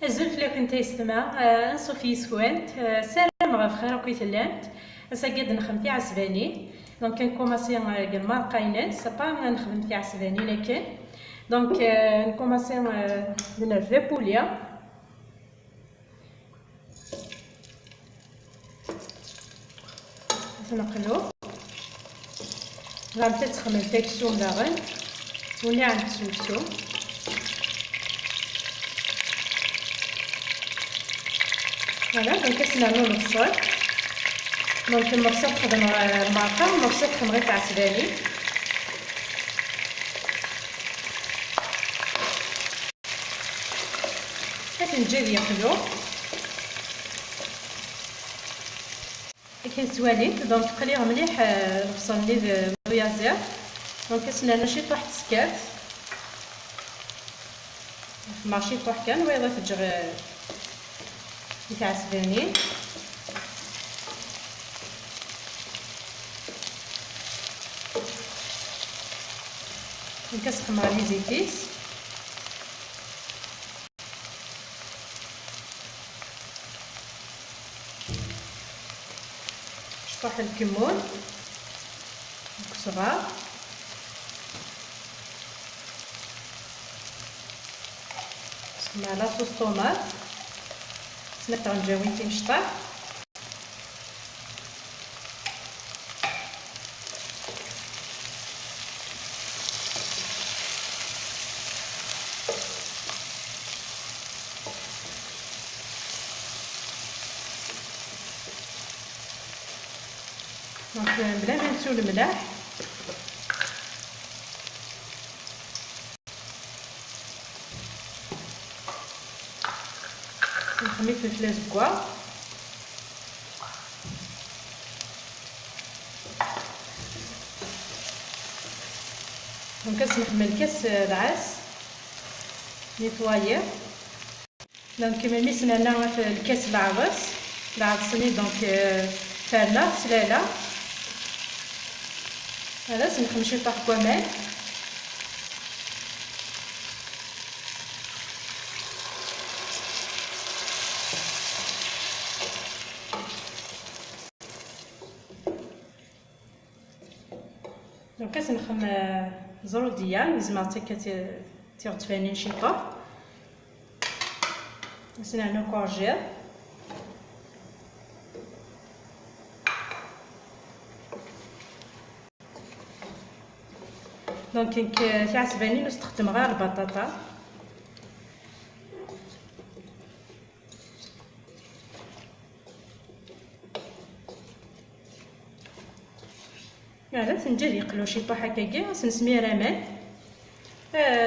الزلفله كنت يستمع انصف يسوانت سلام غير خير كي تلانت اساكاد نخدم في عسباني دونك كنكوماسي الماء قاينات سبا نخدم في عسباني لكن دونك نكوماسي ندير بوليا نقلو غنبدا تخمم تاكسوم داغن وني عند تسوسو فوالا دونك كنسنانو البصل دونك المبصل تخدم المارقه والمبصل تخدم غير العسباني كتنجي ياكلو كنسواليت دونك قليه مليح البصل اللي بيازير دونك كنسنانا شي طوح تسكات ماشي طوح كان ويضيف تجغ تاع عسباني كنسخن عليه زيتيس شطح الكمون الكزبر مع لاصوص طوماط سنة غنجاوين في مشطح دونك بلا ما نسيو الملح نخمي فلفله زكوة دونك كنخمم كاس العدس نيطوايي دونك كيما ميسنانا في الكاس العدسني دونك فارنا سلاله هذا سنخمم شي طاح كمان دونك كنخمم زرو ديال لازم تيغتفاني شي طاح نسنانو كورجير دونك في عسباني نستخدم غير البطاطا فوالا تنجي يقلو شي طوح هكاكيا سنسمير امان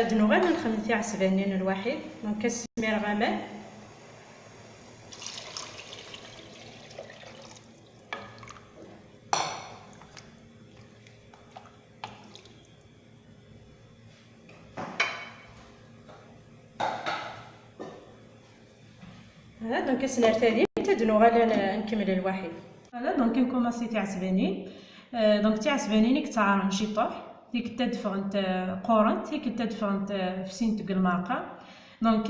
دنو غير نخمم في عسبانين الواحد دونك كنسمير غمان هذا دونك كنسنار تالي تدنو غير نكمل الواحد هذا دونك كنكوماسي تاع عسبانين دونك تاع عسبانين كتعارن شي طوح ديك تدفغنت قورنت هيك تدفغنت في سين المارقه دونك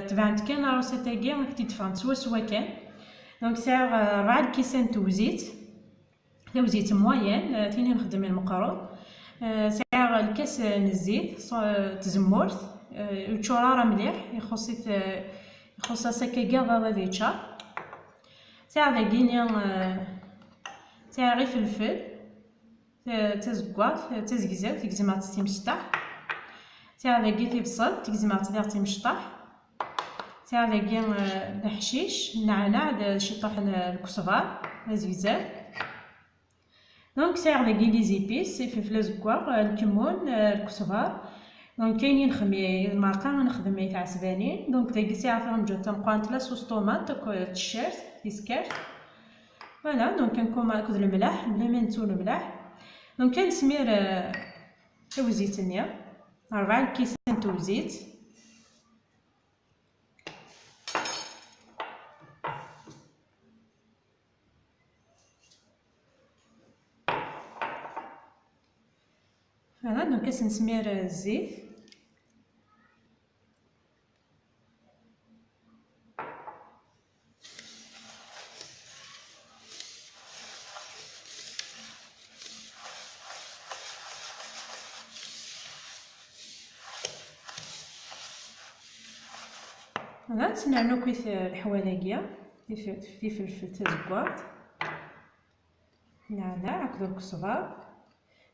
تبعت كان روسي تاكي راك تدفغنت سوا كان دونك ساعه 4 كيسان توزيت موين تيني نخدم المقرون ساعه الكاس نزيت تزمرت وتشوراره مليح يخص سكاكا غادا ديتشا ساعه كينيا ساعه غير فلفل تزكوا تزكزاو تكزمات تيمشطح ساعه داكي تيبصل تكزمات ديال تيمشطح ساعه داكي الحشيش النعناع شي طوح الكزبر زكزاو دونك ساعه داكي لي زيبيس فلفل زكوا الكمون الكزبر دونك كاينين نخمي المارقه غنخدم تاع عسبانين دونك داكي ساعه فيهم جو تنقانت لا صوص طوماط تشيرت تيسكرت فوالا دونك كنكون الملح بلا ما نسو الملح دونك كنسمير توزيت النيا 4 كيسان توزيت فوالا دونك كنسمير الزيت هنا تنعنو كيف الحوالاقية في فلفل تزكوات نعناع هكذا الكزبر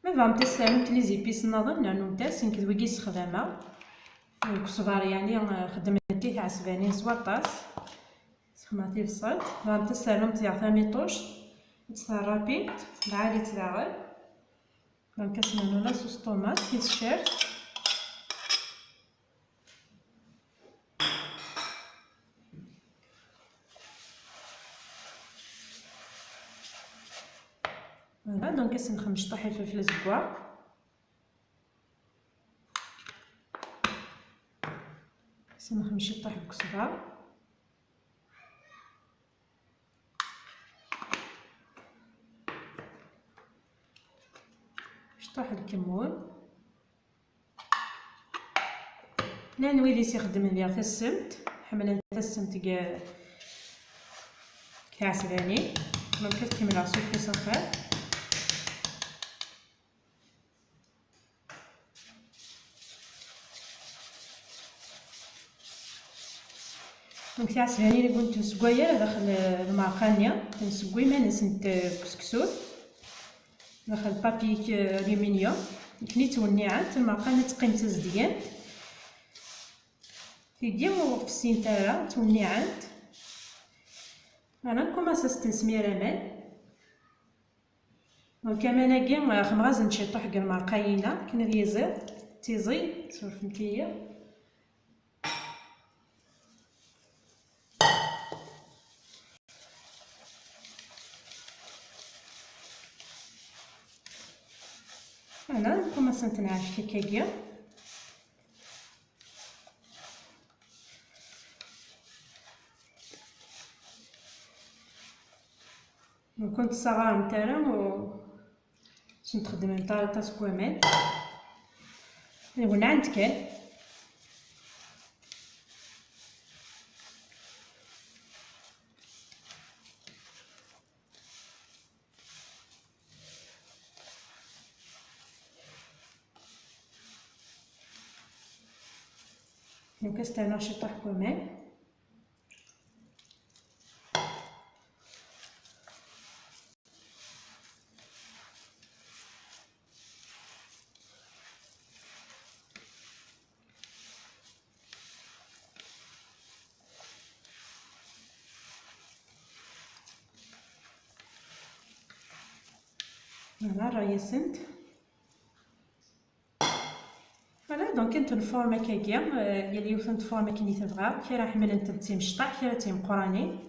ما فهمت تستعمل لي زيبيس نظن لانه نتاس يمكن ويكيس خدامه الكزبر يعني خدمتيه عسبانين زواطاس سخماتي الصلت فهمت تستعمل تاع ثاميطوش تصرابي العالي تاعو دونك كنسمعوا لا صوص طوماط كيس الشعر فوالا دونك كنسنخ مشطوح الفلفل الزكوا كنسنخ مشطوح الكزبر مشطوح الكمون لا نويلي تيخدم ليا حتى السمت حمل حتى السمت كعسلاني دونك كتكمل عصير في صفار دونك تعسلاني اللي كنت مسكويه داخل المعقانيه كنسكوي ما نسنت كسكسوت داخل بابي الومنيوم كنيت والنيعات المعقانه تقيم تزديان تيجي في السين تاعها تونيعات انا كوماسا ستنسمير امان وكمان كاع خمغازن نشيطو حق المعقاينه كنا ريزير تيزي صرف نتيا انا كوماسا نتنعش كيكاكيا كنت صغار نتاعنا كنت نخدم نطارطا سكوامات وانا عند كان كنستعمل شطح كمان فوالا راهي سنت فوالا دونك كنت نفورما كاكيا ديال يوثنت فورما كي تبغى كي راه حمل انت تيمشطح كي راه تيمقراني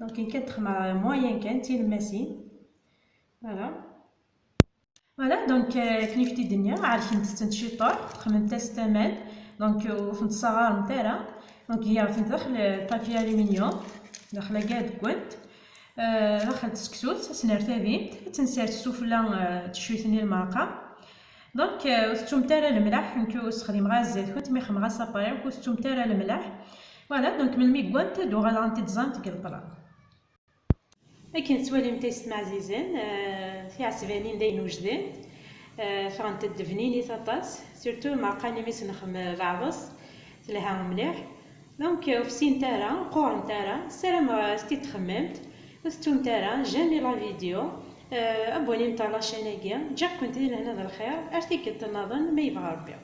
دونك كنت خمر موين كان تيلماسين فوالا دونك كني في الدنيا عارف كنت تنشيطور خممت استمان دونك وفنت صغار نتاعها دونك هي فين داخل البابي الومنيوم داخله كاع كونت داخل تسكسوت سنار ثابين تنسات السفله تشويثني المرقه دونك وستوم تاع الملح نكو استخدم غاز الزيت كنت ميخم غاز صابايا وستوم تاع الملح فوالا دونك من ميكونت دو غالانتي تزام تقلبلا لكن سوالي متيست مع زيزان في عسبانين داين وجدين فرانت الدفنيني تاطاس سورتو مع قاني ميسنخم العبص تلها مليح دونك في سين تاعها قورن تاعها السلام ستي تخممت وستوم تاعها جامي لا فيديو ابوني نتاع لاشين جا كنت هنا الخير ارتيكلت نظن ما يبغى ربي